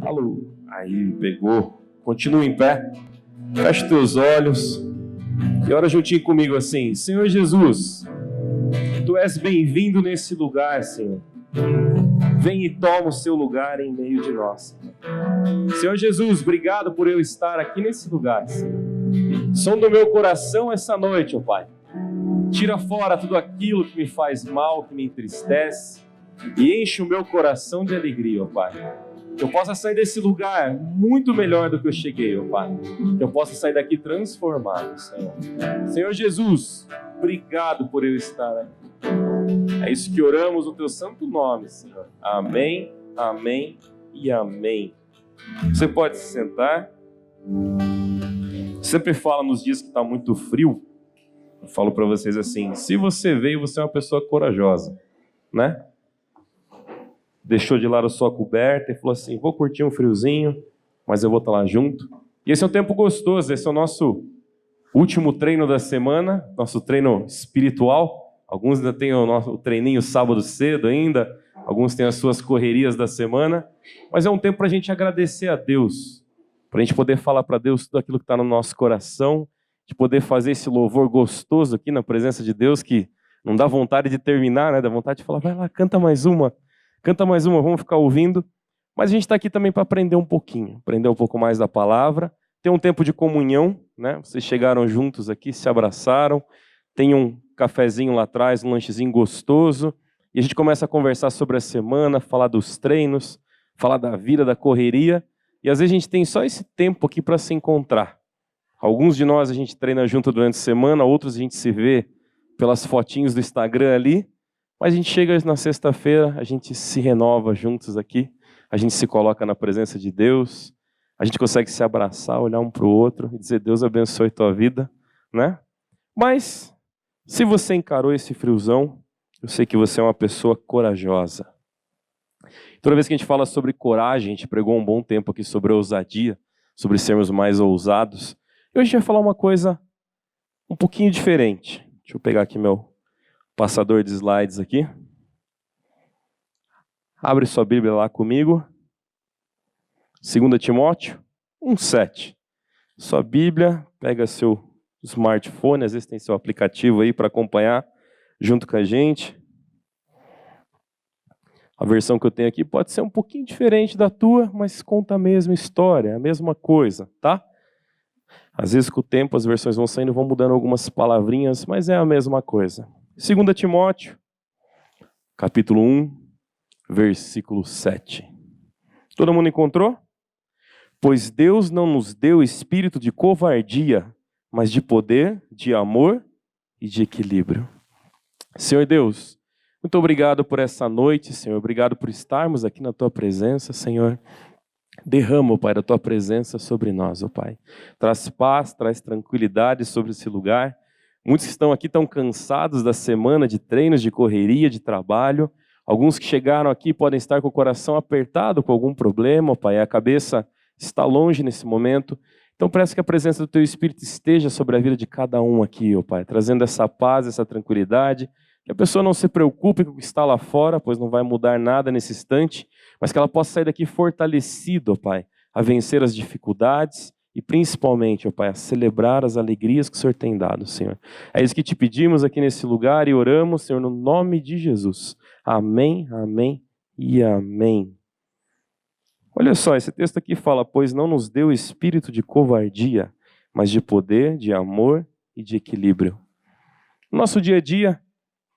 Alô. Aí, pegou. Continua em pé. Feche teus olhos. E ora juntinho comigo assim: Senhor Jesus, Tu és bem-vindo nesse lugar, Senhor. Vem e toma o seu lugar em meio de nós. Senhor Jesus, obrigado por eu estar aqui nesse lugar, Senhor. Som do meu coração essa noite, ó Pai. Tira fora tudo aquilo que me faz mal, que me entristece, e enche o meu coração de alegria, ó Pai. Que eu possa sair desse lugar muito melhor do que eu cheguei, ó Pai. Que eu possa sair daqui transformado, Senhor. Senhor Jesus, obrigado por eu estar aqui. É isso que oramos no Teu santo nome, Senhor. Amém, amém e amém. Você pode se sentar. Sempre falo nos dias que está muito frio. Eu falo para vocês assim: se você veio, você é uma pessoa corajosa, né? Deixou de lado a sua coberta e falou assim: vou curtir um friozinho, mas eu vou estar lá junto. E esse é um tempo gostoso. Esse é o nosso último treino da semana, nosso treino espiritual. Alguns ainda têm o treininho sábado cedo ainda, alguns têm as suas correrias da semana, mas é um tempo para a gente agradecer a Deus, para a gente poder falar para Deus tudo aquilo que está no nosso coração, de poder fazer esse louvor gostoso aqui na presença de Deus, que não dá vontade de terminar, né? Dá vontade de falar: vai lá, canta mais uma, vamos ficar ouvindo. Mas a gente está aqui também para aprender um pouquinho, aprender um pouco mais da palavra, ter um tempo de comunhão, né? Vocês chegaram juntos aqui, se abraçaram, tem um cafezinho lá atrás, um lanchezinho gostoso, e a gente começa a conversar sobre a semana, falar dos treinos, falar da vida, da correria, e às vezes a gente tem só esse tempo aqui para se encontrar. Alguns de nós a gente treina junto durante a semana, outros a gente se vê pelas fotinhos do Instagram ali, mas a gente chega na sexta-feira, a gente se renova juntos aqui, a gente se coloca na presença de Deus, a gente consegue se abraçar, olhar um para o outro e dizer: Deus abençoe tua vida, né? Mas se você encarou esse friozão, eu sei que você é uma pessoa corajosa. Toda vez que a gente fala sobre coragem, a gente pregou um bom tempo aqui sobre ousadia, sobre sermos mais ousados. E hoje a gente vai falar uma coisa um pouquinho diferente. Deixa eu pegar aqui meu passador de slides aqui. Abre sua Bíblia lá comigo. 2 Timóteo 1,7. Sua Bíblia, pega seu smartphone, às vezes tem seu aplicativo aí para acompanhar junto com a gente. A versão que eu tenho aqui pode ser um pouquinho diferente da tua, mas conta a mesma história, a mesma coisa, tá? Às vezes com o tempo as versões vão saindo, vão mudando algumas palavrinhas, mas é a mesma coisa. 2 Timóteo, capítulo 1, versículo 7. Todo mundo encontrou? Pois Deus não nos deu espírito de covardia, mas de poder, de amor e de equilíbrio. Senhor Deus, muito obrigado por essa noite, Senhor. Obrigado por estarmos aqui na Tua presença, Senhor. Derrama, ó Pai, a Tua presença sobre nós, ó Pai. Traz paz, traz tranquilidade sobre esse lugar. Muitos que estão aqui estão cansados da semana de treinos, de correria, de trabalho. Alguns que chegaram aqui podem estar com o coração apertado com algum problema, ó Pai. A cabeça está longe nesse momento. Então peço que a presença do Teu Espírito esteja sobre a vida de cada um aqui, ó Pai, trazendo essa paz, essa tranquilidade, que a pessoa não se preocupe com o que está lá fora, pois não vai mudar nada nesse instante, mas que ela possa sair daqui fortalecida, ó Pai, a vencer as dificuldades e principalmente, ó Pai, a celebrar as alegrias que o Senhor tem dado, Senhor. É isso que te pedimos aqui nesse lugar e oramos, Senhor, no nome de Jesus. Amém, amém e amém. Olha só, esse texto aqui fala: pois não nos deu espírito de covardia, mas de poder, de amor e de equilíbrio. No nosso dia a dia,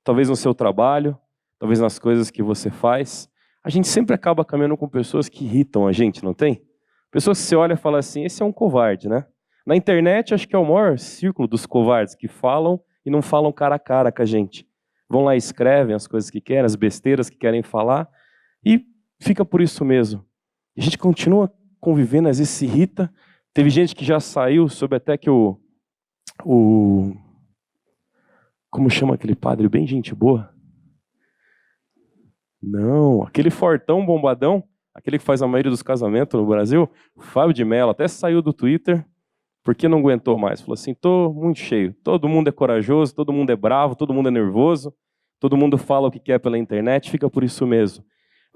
talvez no seu trabalho, talvez nas coisas que você faz, a gente sempre acaba caminhando com pessoas que irritam a gente, não tem? Pessoas que você olha e fala assim: esse é um covarde, né? Na internet, acho que é o maior círculo dos covardes, que falam e não falam cara a cara com a gente. Vão lá e escrevem as coisas que querem, as besteiras que querem falar, e fica por isso mesmo. A gente continua convivendo, às vezes se irrita. Teve gente que já saiu, soube até que como chama aquele padre bem gente boa? Não, aquele fortão bombadão, aquele que faz a maioria dos casamentos no Brasil, Fábio de Mello, até saiu do Twitter, porque não aguentou mais. Falou assim: tô muito cheio, todo mundo é corajoso, todo mundo é bravo, todo mundo é nervoso, todo mundo fala o que quer pela internet, fica por isso mesmo.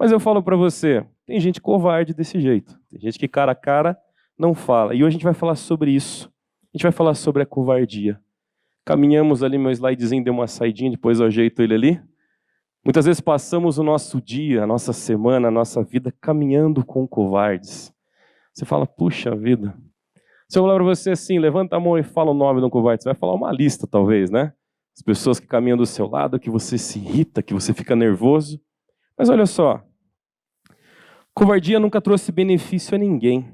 Mas eu falo para você, tem gente covarde desse jeito. Tem gente que cara a cara não fala. E hoje a gente vai falar sobre isso. A gente vai falar sobre a covardia. Caminhamos ali, meu slidezinho deu uma saidinha, depois eu ajeito ele ali. Muitas vezes passamos o nosso dia, a nossa semana, a nossa vida caminhando com covardes. Você fala, puxa vida. Se eu falar para você assim, levanta a mão e fala o nome de um covarde, você vai falar uma lista talvez, né? As pessoas que caminham do seu lado, que você se irrita, que você fica nervoso. Mas olha só, covardia nunca trouxe benefício a ninguém.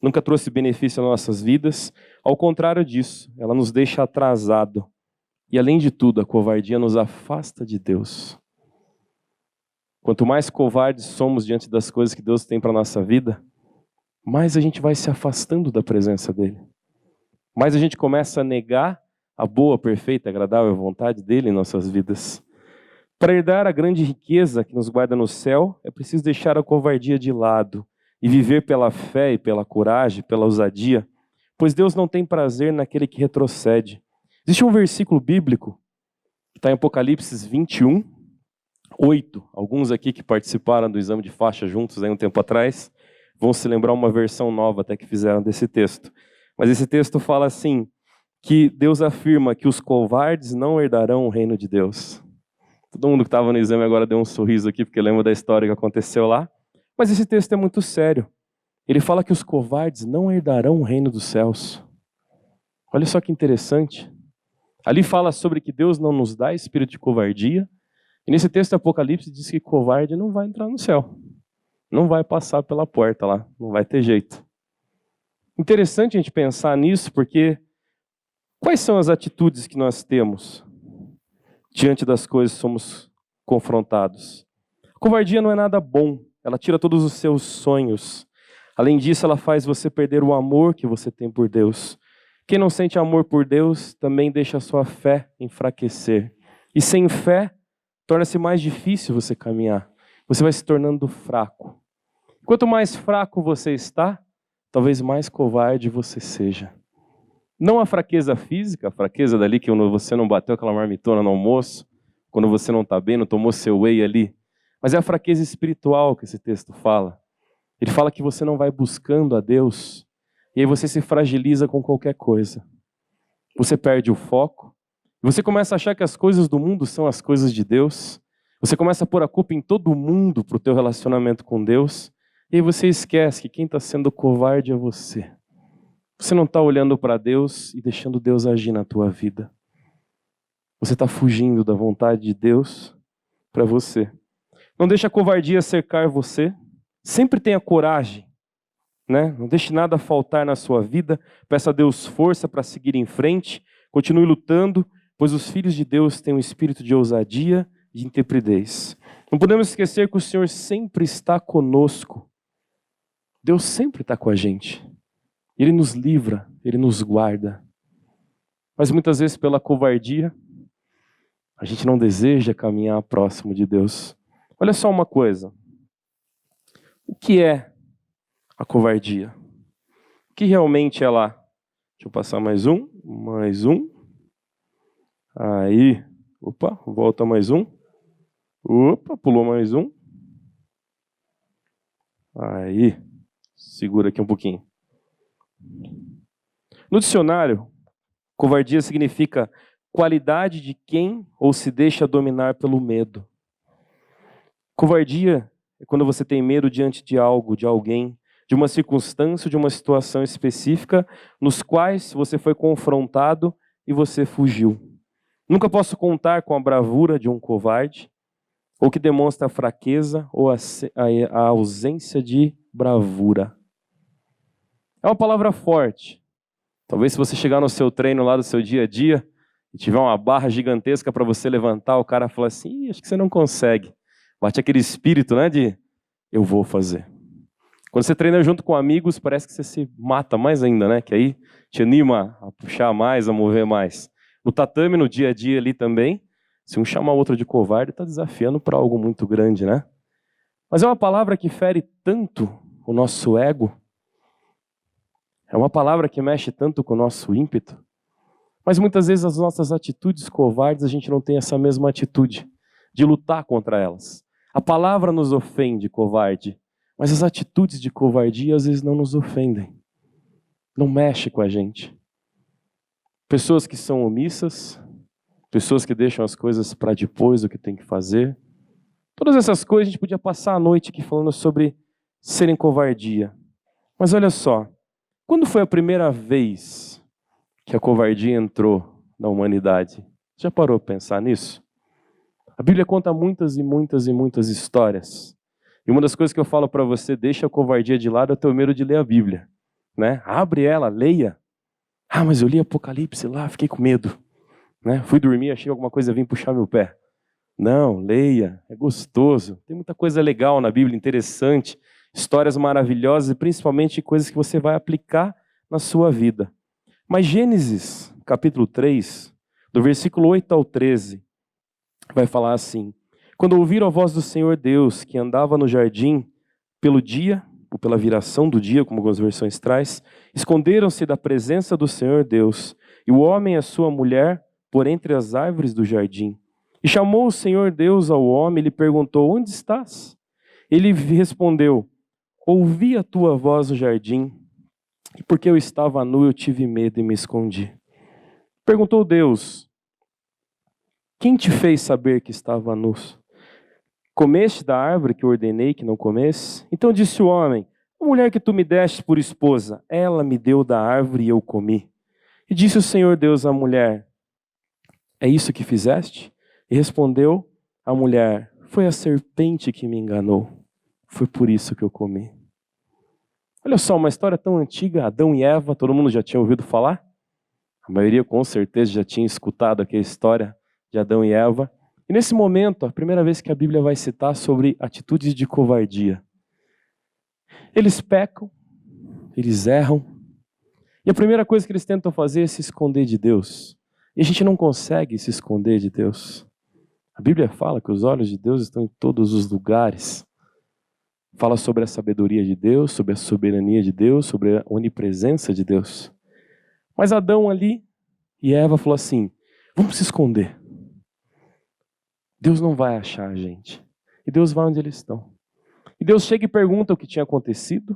Nunca trouxe benefício às nossas vidas. Ao contrário disso, ela nos deixa atrasado. E além de tudo, a covardia nos afasta de Deus. Quanto mais covardes somos diante das coisas que Deus tem para a nossa vida, mais a gente vai se afastando da presença dEle. Mais a gente começa a negar a boa, perfeita, agradável vontade dEle em nossas vidas. Para herdar a grande riqueza que nos guarda no céu, é preciso deixar a covardia de lado e viver pela fé e pela coragem, pela ousadia, pois Deus não tem prazer naquele que retrocede. Existe um versículo bíblico, que está em Apocalipse 21, 8. Alguns aqui que participaram do exame de faixa juntos aí um tempo atrás, vão se lembrar uma versão nova até que fizeram desse texto. Mas esse texto fala assim, que Deus afirma que os covardes não herdarão o reino de Deus. Todo mundo que estava no exame agora deu um sorriso aqui, porque lembra da história que aconteceu lá. Mas esse texto é muito sério. Ele fala que os covardes não herdarão o reino dos céus. Olha só que interessante. Ali fala sobre que Deus não nos dá espírito de covardia. E nesse texto do Apocalipse diz que covarde não vai entrar no céu. Não vai passar pela porta lá. Não vai ter jeito. Interessante a gente pensar nisso, porque quais são as atitudes que nós temos diante das coisas que somos confrontados? A covardia não é nada bom. Ela tira todos os seus sonhos. Além disso, ela faz você perder o amor que você tem por Deus. Quem não sente amor por Deus também deixa a sua fé enfraquecer. E sem fé, torna-se mais difícil você caminhar. Você vai se tornando fraco. Quanto mais fraco você está, talvez mais covarde você seja. Não a fraqueza física, a fraqueza dali que você não bateu aquela marmitona no almoço, quando você não está bem, não tomou seu whey ali. Mas é a fraqueza espiritual que esse texto fala. Ele fala que você não vai buscando a Deus, e aí você se fragiliza com qualquer coisa. Você perde o foco, você começa a achar que as coisas do mundo são as coisas de Deus, você começa a pôr a culpa em todo mundo para o teu relacionamento com Deus, e aí você esquece que quem está sendo covarde é você. Você não está olhando para Deus e deixando Deus agir na tua vida. Você está fugindo da vontade de Deus para você. Não deixe a covardia cercar você. Sempre tenha coragem, né? Não deixe nada faltar na sua vida. Peça a Deus força para seguir em frente. Continue lutando, pois os filhos de Deus têm um espírito de ousadia e de intrepidez. Não podemos esquecer que o Senhor sempre está conosco. Deus sempre está com a gente. Ele nos livra, Ele nos guarda. Mas muitas vezes pela covardia, a gente não deseja caminhar próximo de Deus. Olha só uma coisa. O que é a covardia? O que realmente é lá? Deixa eu passar mais um. Aí. Opa, volta mais um. Opa, pulou mais um. Aí. Segura aqui um pouquinho. No dicionário, covardia significa qualidade de quem ou se deixa dominar pelo medo. Covardia é quando você tem medo diante de algo, de alguém, de uma circunstância, de uma situação específica, nos quais você foi confrontado e você fugiu. Nunca posso contar com a bravura de um covarde, ou que demonstra a fraqueza ou a ausência de bravura. É uma palavra forte. Talvez se você chegar no seu treino lá do seu dia a dia e tiver uma barra gigantesca para você levantar, o cara fala assim, acho que você não consegue. Bate aquele espírito, né, de eu vou fazer. Quando você treina junto com amigos, parece que você se mata mais ainda, né? Que aí te anima a puxar mais, a mover mais. No tatame, no dia a dia ali também, se um chama o outro de covarde, está desafiando para algo muito grande, né? Mas é uma palavra que fere tanto o nosso ego. É uma palavra que mexe tanto com o nosso ímpeto. Mas muitas vezes as nossas atitudes covardes, a gente não tem essa mesma atitude de lutar contra elas. A palavra nos ofende, covarde, mas as atitudes de covardia às vezes não nos ofendem. Não mexe com a gente. Pessoas que são omissas, pessoas que deixam as coisas para depois do que tem que fazer. Todas essas coisas a gente podia passar a noite aqui falando sobre serem covardia. Mas olha só, quando foi a primeira vez que a covardia entrou na humanidade? Já parou para pensar nisso? A Bíblia conta muitas e muitas e muitas histórias. E uma das coisas que eu falo para você, deixa a covardia de lado, é o teu medo de ler a Bíblia. Né? Abre ela, leia. Ah, mas eu li Apocalipse lá, fiquei com medo. Né? Fui dormir, achei alguma coisa vir puxar meu pé. Não, leia, é gostoso. Tem muita coisa legal na Bíblia, interessante. Histórias maravilhosas e principalmente coisas que você vai aplicar na sua vida. Mas Gênesis, capítulo 3, do versículo 8 ao 13, vai falar assim: quando ouviram a voz do Senhor Deus, que andava no jardim pelo dia, ou pela viração do dia, como algumas versões traz, esconderam-se da presença do Senhor Deus, e o homem e a sua mulher por entre as árvores do jardim. E chamou o Senhor Deus ao homem e lhe perguntou: onde estás? Ele respondeu: ouvi a tua voz no jardim, e porque eu estava nu, eu tive medo e me escondi. Perguntou Deus: quem te fez saber que estava nu? Comeste da árvore que eu ordenei que não comesse? Então disse o homem: a mulher que tu me deste por esposa, ela me deu da árvore e eu comi. E disse o Senhor Deus à mulher: é isso que fizeste? E respondeu a mulher: foi a serpente que me enganou. Foi por isso que eu comi. Olha só, uma história tão antiga, Adão e Eva, todo mundo já tinha ouvido falar? A maioria com certeza já tinha escutado aqui a história de Adão e Eva. E nesse momento, a primeira vez que a Bíblia vai citar sobre atitudes de covardia. Eles pecam, eles erram, e a primeira coisa que eles tentam fazer é se esconder de Deus. E a gente não consegue se esconder de Deus. A Bíblia fala que os olhos de Deus estão em todos os lugares. Fala sobre a sabedoria de Deus, sobre a soberania de Deus, sobre a onipresença de Deus. Mas Adão ali e Eva falou assim: vamos se esconder. Deus não vai achar a gente. E Deus vai onde eles estão. E Deus chega e pergunta o que tinha acontecido.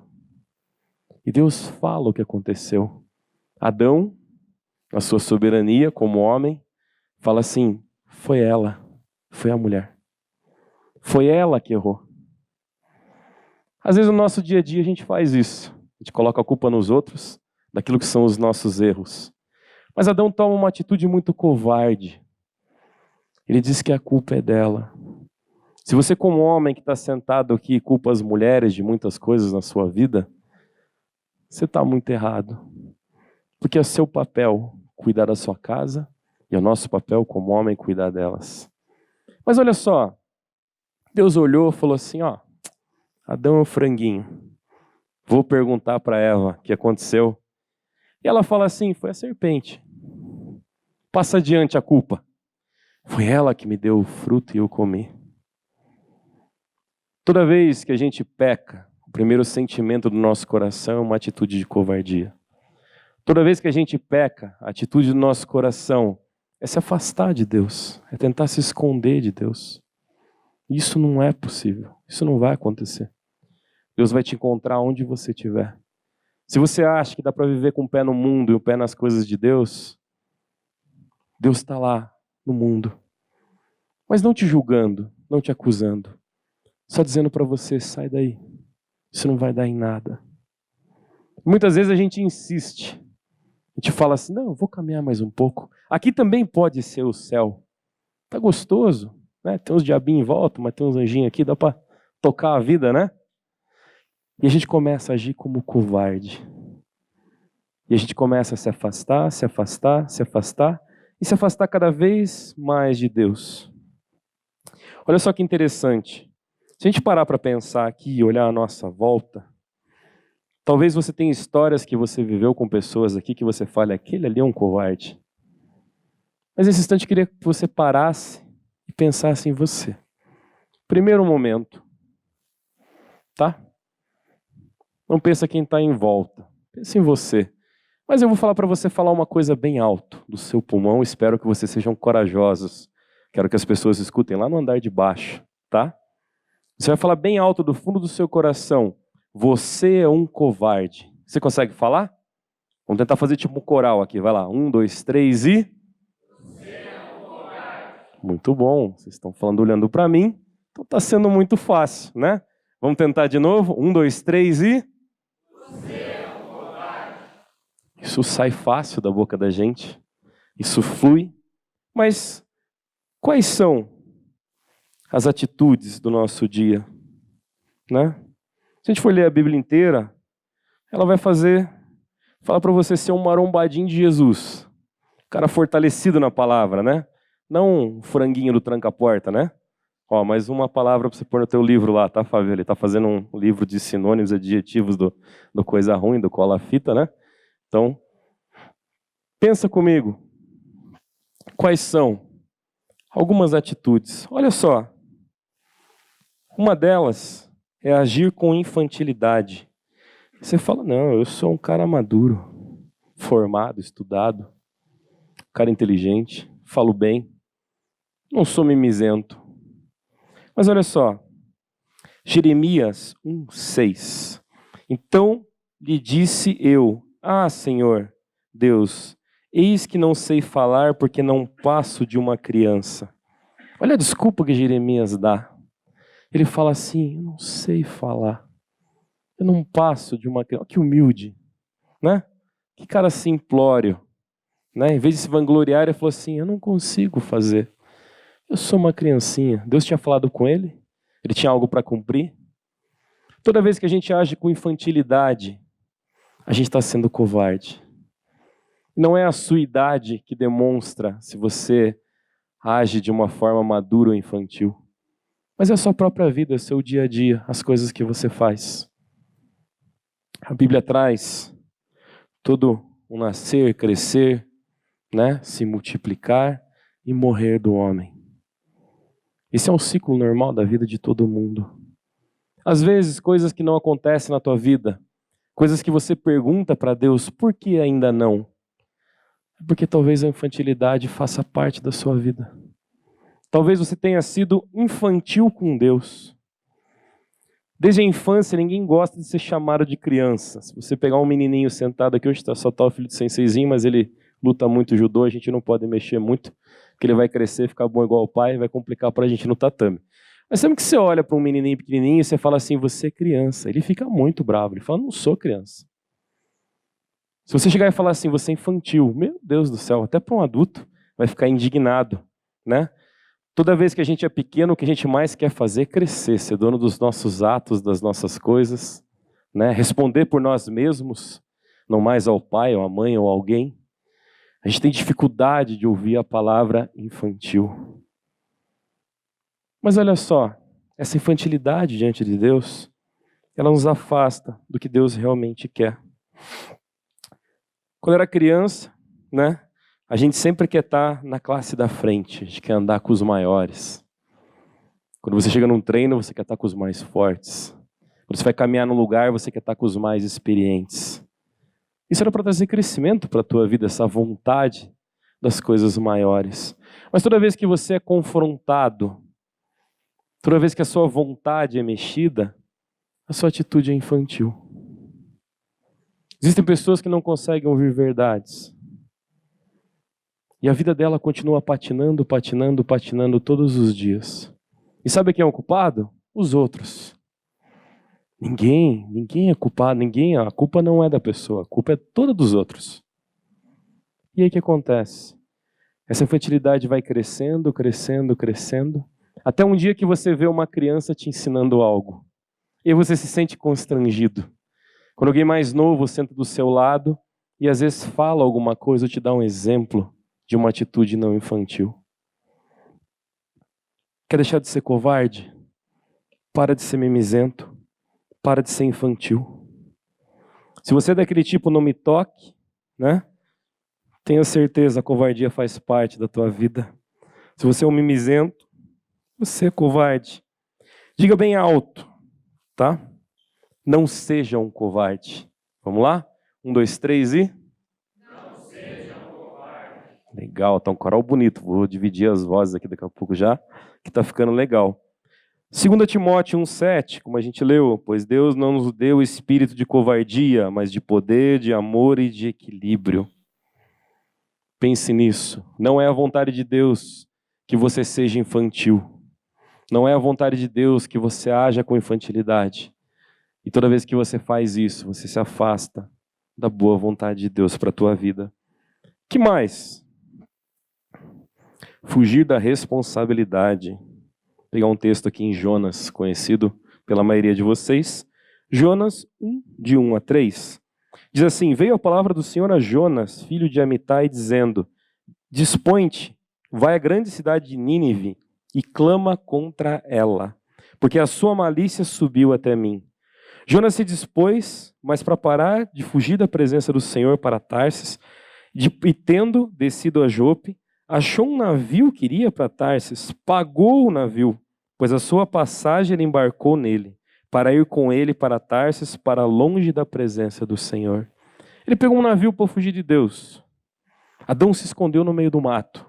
E Deus fala o que aconteceu. Adão, na sua soberania como homem, fala assim: foi ela, foi a mulher. Foi ela que errou. Às vezes no nosso dia a dia a gente faz isso. A gente coloca a culpa nos outros, daquilo que são os nossos erros. Mas Adão toma uma atitude muito covarde. Ele diz que a culpa é dela. Se você, como homem que está sentado aqui, culpa as mulheres de muitas coisas na sua vida, você está muito errado. Porque é seu papel cuidar da sua casa e é o nosso papel como homem cuidar delas. Mas olha só, Deus olhou e falou assim: ó, Adão é um franguinho. Vou perguntar para Eva o que aconteceu. E ela fala assim: foi a serpente. Passa adiante a culpa. Foi ela que me deu o fruto e eu comi. Toda vez que a gente peca, o primeiro sentimento do nosso coração é uma atitude de covardia. Toda vez que a gente peca, a atitude do nosso coração é se afastar de Deus, é tentar se esconder de Deus. Isso não é possível, isso não vai acontecer. Deus vai te encontrar onde você estiver. Se você acha que dá para viver com o pé no mundo e o pé nas coisas de Deus, Deus está lá no mundo. Mas não te julgando, não te acusando. Só dizendo para você: sai daí. Isso não vai dar em nada. Muitas vezes a gente insiste. A gente fala assim: não, eu vou caminhar mais um pouco. Aqui também pode ser o céu. Tá gostoso, né? Tem uns diabinhos em volta, mas tem uns anjinhos aqui, dá para tocar a vida, né? E a gente começa a agir como covarde. E a gente começa a se afastar, se afastar, se afastar, e se afastar cada vez mais de Deus. Olha só que interessante. Se a gente parar para pensar aqui e olhar a nossa volta, talvez você tenha histórias que você viveu com pessoas aqui que você fale: aquele ali é um covarde. Mas nesse instante eu queria que você parasse e pensasse em você. Primeiro momento, tá? Não pensa quem está em volta, pensa em você. Mas eu vou falar para você falar uma coisa bem alto do seu pulmão. Espero que vocês sejam corajosos. Quero que as pessoas escutem lá no andar de baixo, tá? Você vai falar bem alto do fundo do seu coração: você é um covarde. Você consegue falar? Vamos tentar fazer tipo um coral aqui. Vai lá. 1, 2, 3 e... Você é um covarde. Muito bom. Vocês estão falando olhando para mim. Então está sendo muito fácil, né? Vamos tentar de novo? 1, 2, 3 e... Você é um covarde. Isso sai fácil da boca da gente. Isso flui. Mas quais são as atitudes do nosso dia, né? Se a gente for ler a Bíblia inteira, ela vai falar para você ser um marombadinho de Jesus, um cara fortalecido na palavra, né? Não um franguinho do tranca-porta, né? Ó, mais uma palavra para você pôr no teu livro lá, tá, Fábio? Ele tá fazendo um livro de sinônimos e adjetivos do coisa ruim, do cola-fita, né? Então, pensa comigo, quais são algumas atitudes? Olha só. Uma delas é agir com infantilidade. Você fala, não, eu sou um cara maduro, formado, estudado, cara inteligente, falo bem, não sou mimizento. Mas olha só, Jeremias 1:6. Então lhe disse eu, Senhor, Deus, eis que não sei falar porque não passo de uma criança. Olha a desculpa que Jeremias dá. Ele fala assim, eu não sei falar. Eu não passo de uma criança. Que humilde, né? Que cara simplório, né? Em vez de se vangloriar, ele falou assim, eu não consigo fazer. Eu sou uma criancinha. Deus tinha falado com ele? Ele tinha algo para cumprir? Toda vez que a gente age com infantilidade, a gente está sendo covarde. Não é a sua idade que demonstra se você age de uma forma madura ou infantil. Mas é a sua própria vida, é o seu dia a dia, as coisas que você faz. A Bíblia traz todo o nascer, crescer, né, se multiplicar e morrer do homem. Esse é um ciclo normal da vida de todo mundo. Às vezes, coisas que não acontecem na tua vida, coisas que você pergunta para Deus, por que ainda não? Porque talvez a infantilidade faça parte da sua vida. Talvez você tenha sido infantil com Deus. Desde a infância, ninguém gosta de ser chamado de criança. Se você pegar um menininho sentado aqui, hoje só está o filho de senseizinho, mas ele luta muito judô, a gente não pode mexer muito, porque ele vai crescer, ficar bom igual o pai, vai complicar para a gente no tatame. Mas sempre que você olha para um menininho pequenininho, você fala assim, você é criança. Ele fica muito bravo, ele fala, não sou criança. Se você chegar e falar assim, você é infantil, meu Deus do céu, até para um adulto vai ficar indignado, né? Toda vez que a gente é pequeno, o que a gente mais quer fazer é crescer, ser dono dos nossos atos, das nossas coisas, né? Responder por nós mesmos, não mais ao pai, ou à mãe, ou a alguém. A gente tem dificuldade de ouvir a palavra infantil. Mas olha só, essa infantilidade diante de Deus, ela nos afasta do que Deus realmente quer. Quando eu era criança, né? A gente sempre quer estar na classe da frente, a gente quer andar com os maiores. Quando você chega num treino, você quer estar com os mais fortes. Quando você vai caminhar num lugar, você quer estar com os mais experientes. Isso era para trazer crescimento para a tua vida, essa vontade das coisas maiores. Mas toda vez que você é confrontado, toda vez que a sua vontade é mexida, a sua atitude é infantil. Existem pessoas que não conseguem ouvir verdades. E a vida dela continua patinando, patinando, patinando todos os dias. E sabe quem é o culpado? Os outros. Ninguém é culpado, a culpa não é da pessoa, a culpa é toda dos outros. E aí o que acontece? Essa infantilidade vai crescendo, crescendo, crescendo, até um dia que você vê uma criança te ensinando algo. E aí você se sente constrangido. Quando alguém mais novo senta do seu lado e às vezes fala alguma coisa ou te dá um exemplo de uma atitude não infantil. Quer deixar de ser covarde? Para de ser mimizento. Para de ser infantil. Se você é daquele tipo, não me toque, né? Tenha certeza, a covardia faz parte da tua vida. Se você é um mimizento, você é covarde. Diga bem alto, tá? Não seja um covarde. Vamos lá? 1, 2, 3 e... Legal, tá um coral bonito. Vou dividir as vozes aqui daqui a pouco já, que tá ficando legal. 2 Timóteo 1,7, como a gente leu, pois Deus não nos deu espírito de covardia, mas de poder, de amor e de equilíbrio. Pense nisso. Não é a vontade de Deus que você seja infantil. Não é a vontade de Deus que você haja com infantilidade. E toda vez que você faz isso, você se afasta da boa vontade de Deus para a tua vida. Que mais? Fugir da responsabilidade. Vou pegar um texto aqui em Jonas, conhecido pela maioria de vocês. Jonas 1, de 1 a 3. Diz assim: veio a palavra do Senhor a Jonas, filho de Amitai, dizendo: dispõe-te, vai à grande cidade de Nínive e clama contra ela, porque a sua malícia subiu até mim. Jonas se dispôs, mas para parar de fugir da presença do Senhor para Tarsis, e tendo descido a Jope, achou um navio que iria para Tarsis, pagou o navio, pois a sua passagem ele embarcou nele, para ir com ele para Tarsis, para longe da presença do Senhor. Ele pegou um navio para fugir de Deus. Adão se escondeu no meio do mato.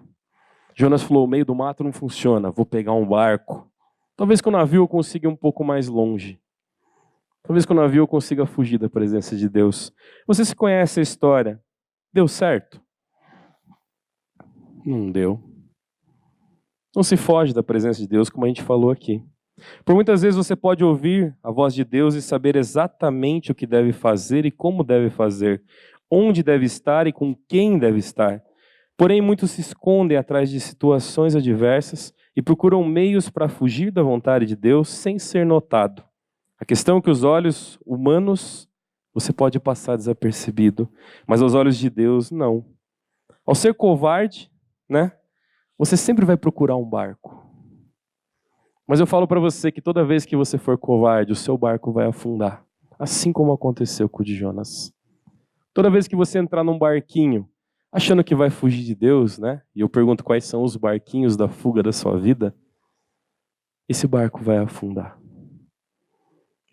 Jonas falou: o meio do mato não funciona, vou pegar um barco. Talvez com o navio eu consiga ir um pouco mais longe. Talvez com o navio eu consiga fugir da presença de Deus. Você se conhece a história? Deu certo? Não deu. Não se foge da presença de Deus, como a gente falou aqui. Por muitas vezes você pode ouvir a voz de Deus e saber exatamente o que deve fazer e como deve fazer, onde deve estar e com quem deve estar. Porém, muitos se escondem atrás de situações adversas e procuram meios para fugir da vontade de Deus sem ser notado. A questão é que os olhos humanos você pode passar desapercebido, mas aos olhos de Deus, não. Ao ser covarde, você sempre vai procurar um barco. Mas eu falo para você que toda vez que você for covarde, o seu barco vai afundar. Assim como aconteceu com o de Jonas. Toda vez que você entrar num barquinho, achando que vai fugir de Deus, e eu pergunto quais são os barquinhos da fuga da sua vida, esse barco vai afundar.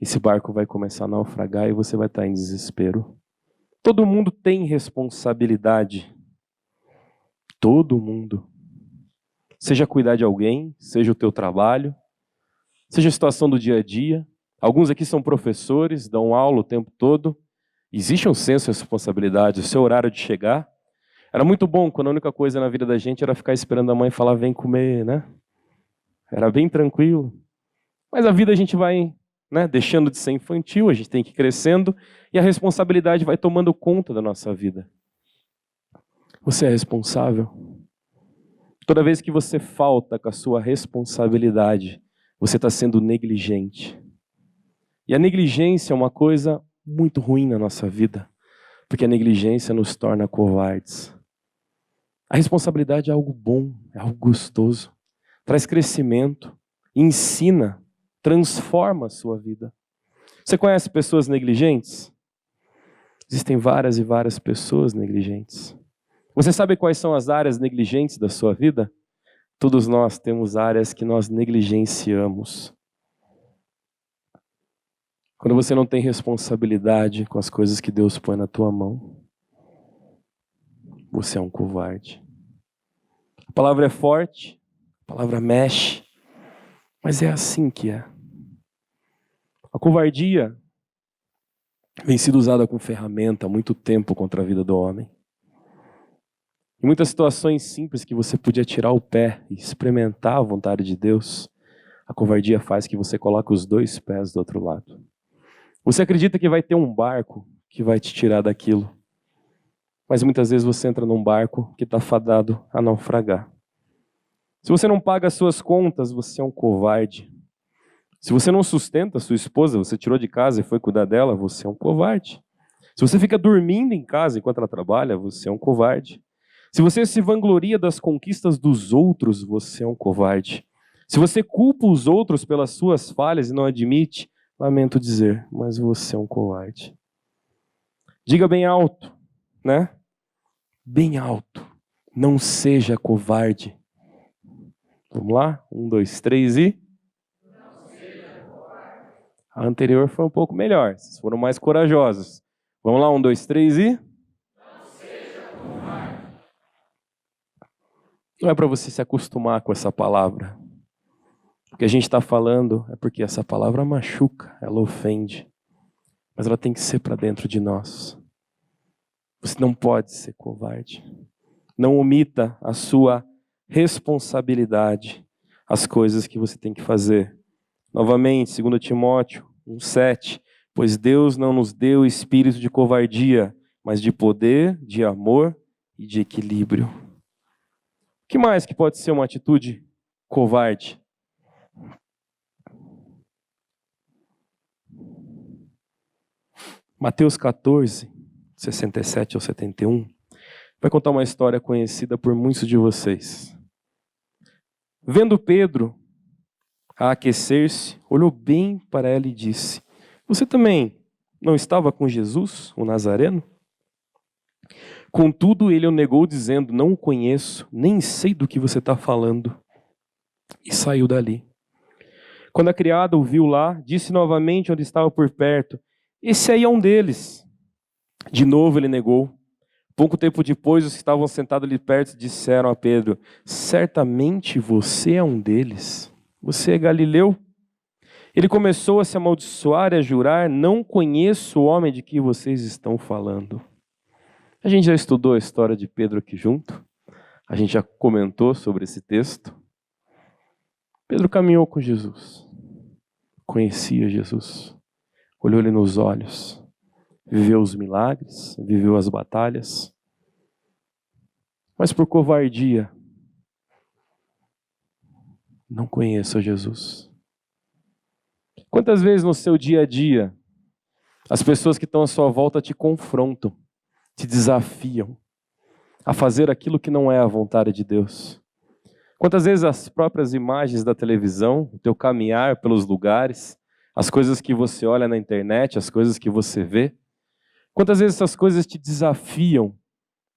Esse barco vai começar a naufragar e você vai estar em desespero. Todo mundo tem responsabilidade. Todo mundo. Seja cuidar de alguém, seja o teu trabalho, seja a situação do dia a dia. Alguns aqui são professores, dão aula o tempo todo. Existe um senso de responsabilidade, o seu horário de chegar. Era muito bom quando a única coisa na vida da gente era ficar esperando a mãe falar, vem comer, Era bem tranquilo. Mas a vida a gente vai deixando de ser infantil, a gente tem que ir crescendo e a responsabilidade vai tomando conta da nossa vida. Você é responsável? Toda vez que você falta com a sua responsabilidade, você está sendo negligente. E a negligência é uma coisa muito ruim na nossa vida, porque a negligência nos torna covardes. A responsabilidade é algo bom, é algo gostoso, traz crescimento, ensina, transforma a sua vida. Você conhece pessoas negligentes? Existem várias e várias pessoas negligentes. Você sabe quais são as áreas negligentes da sua vida? Todos nós temos áreas que nós negligenciamos. Quando você não tem responsabilidade com as coisas que Deus põe na tua mão, você é um covarde. A palavra é forte, a palavra mexe, mas é assim que é. A covardia vem sido usada como ferramenta há muito tempo contra a vida do homem. Em muitas situações simples que você podia tirar o pé e experimentar a vontade de Deus, a covardia faz que você coloque os dois pés do outro lado. Você acredita que vai ter um barco que vai te tirar daquilo, mas muitas vezes você entra num barco que está fadado a naufragar. Se você não paga as suas contas, você é um covarde. Se você não sustenta a sua esposa, você tirou de casa e foi cuidar dela, você é um covarde. Se você fica dormindo em casa enquanto ela trabalha, você é um covarde. Se você se vangloria das conquistas dos outros, você é um covarde. Se você culpa os outros pelas suas falhas e não admite, lamento dizer, mas você é um covarde. Diga bem alto, Bem alto. Não seja covarde. Vamos lá? 1, 2, 3 e... A anterior foi um pouco melhor. Vocês foram mais corajosos. Vamos lá? 1, 2, 3 e... Não é para você se acostumar com essa palavra. O que a gente está falando é porque essa palavra machuca, ela ofende. Mas ela tem que ser para dentro de nós. Você não pode ser covarde. Não omita a sua responsabilidade, as coisas que você tem que fazer. Novamente, 2 Timóteo 1,7. Pois Deus não nos deu espírito de covardia, mas de poder, de amor e de equilíbrio. O que mais que pode ser uma atitude covarde? Mateus 14, 67 ao 71, vai contar uma história conhecida por muitos de vocês. Vendo Pedro a aquecer-se, olhou bem para ela e disse: Você também não estava com Jesus, o Nazareno? Contudo, ele o negou, dizendo: Não o conheço, nem sei do que você está falando. E saiu dali. Quando a criada o viu lá, disse novamente onde estava por perto: Esse aí é um deles. De novo ele negou. Pouco tempo depois, os que estavam sentados ali perto disseram a Pedro: Certamente você é um deles. Você é Galileu? Ele começou a se amaldiçoar e a jurar: Não conheço o homem de que vocês estão falando. A gente já estudou a história de Pedro aqui junto. A gente já comentou sobre esse texto. Pedro caminhou com Jesus. Conhecia Jesus. Olhou ele nos olhos. Viveu os milagres, viveu as batalhas. Mas por covardia, não conheço Jesus. Quantas vezes no seu dia a dia, as pessoas que estão à sua volta te confrontam, te desafiam a fazer aquilo que não é a vontade de Deus? Quantas vezes as próprias imagens da televisão, o teu caminhar pelos lugares, as coisas que você olha na internet, as coisas que você vê, quantas vezes essas coisas te desafiam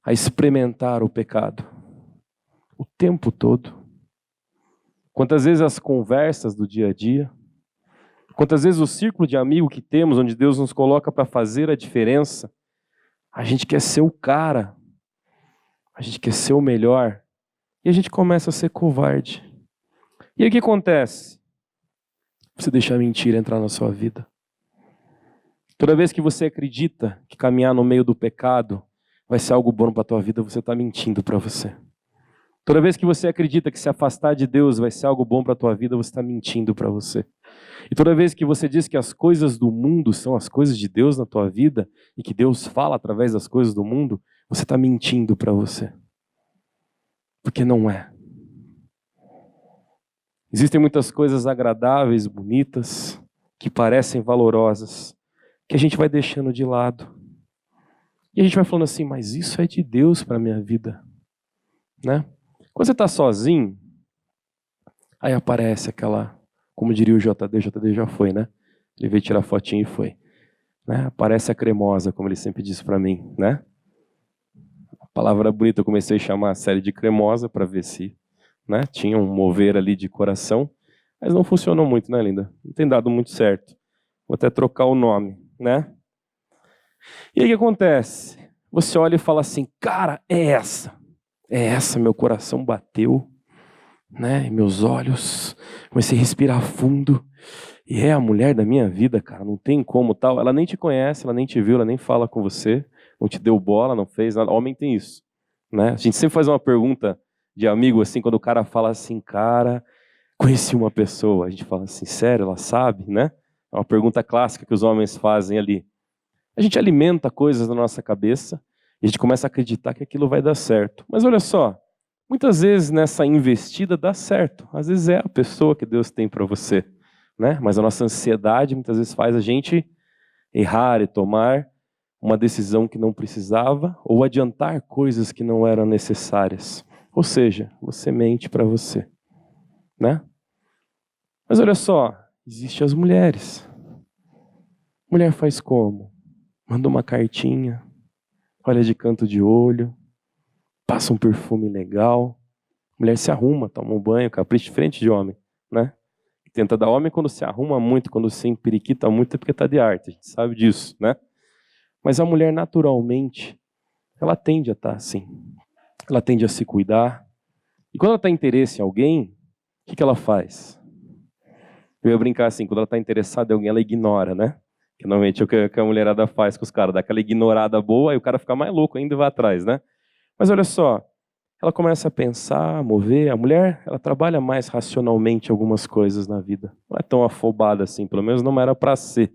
a experimentar o pecado? O tempo todo. Quantas vezes as conversas do dia a dia, quantas vezes o círculo de amigos que temos, onde Deus nos coloca para fazer a diferença, a gente quer ser o cara, a gente quer ser o melhor, e a gente começa a ser covarde. E aí o que acontece? Você deixa a mentira entrar na sua vida. Toda vez que você acredita que caminhar no meio do pecado vai ser algo bom para a tua vida, você está mentindo para você. Toda vez que você acredita que se afastar de Deus vai ser algo bom para a tua vida, você está mentindo para você. E toda vez que você diz que as coisas do mundo são as coisas de Deus na tua vida, e que Deus fala através das coisas do mundo, você está mentindo para você. Porque não é. Existem muitas coisas agradáveis, bonitas, que parecem valorosas, que a gente vai deixando de lado. E a gente vai falando assim, mas isso é de Deus para a minha vida. Né? Quando você está sozinho, aí aparece aquela, como diria o JD já foi, né? Ele veio tirar fotinho e foi. Né? Aparece a cremosa, como ele sempre disse para mim, né? A palavra bonita, eu comecei a chamar a série de cremosa para ver se, né, tinha um mover ali de coração, mas não funcionou muito, né, linda? Não tem dado muito certo. Vou até trocar o nome, né? E aí o que acontece? Você olha e fala assim, cara, é essa, meu coração bateu, né? E meus olhos, comecei a respirar fundo, e é a mulher da minha vida, cara, não tem como tal. Ela nem te conhece, ela nem te viu, ela nem fala com você, não te deu bola, não fez nada. Homem tem isso, né? A gente sempre faz uma pergunta de amigo assim, quando o cara fala assim, cara, conheci uma pessoa, a gente fala assim, sério, ela sabe, né? É uma pergunta clássica que os homens fazem ali. A gente alimenta coisas na nossa cabeça e a gente começa a acreditar que aquilo vai dar certo. Mas olha só, muitas vezes nessa investida dá certo. Às vezes é a pessoa que Deus tem para você, né? Mas a nossa ansiedade muitas vezes faz a gente errar e tomar uma decisão que não precisava ou adiantar coisas que não eram necessárias. Ou seja, você mente para você, né? Mas olha só, existem as mulheres. Mulher faz como? Manda uma cartinha, olha de canto de olho, passa um perfume legal, mulher se arruma, toma um banho, capricha diferente de homem, né? Tenta dar homem quando se arruma muito, quando se emperiquita muito é porque está de arte, a gente sabe disso, né? Mas a mulher naturalmente, ela tende a estar assim, ela tende a se cuidar, e quando ela tem interesse em alguém, o que ela faz? Eu ia brincar assim, quando ela está interessada em alguém, ela ignora, né? Que normalmente é o que a mulherada faz com os caras, dá aquela ignorada boa, aí o cara fica mais louco ainda e vai atrás, né? Mas olha só, ela começa a pensar, a mover. A mulher, ela trabalha mais racionalmente algumas coisas na vida. Não é tão afobada assim, pelo menos não era para ser,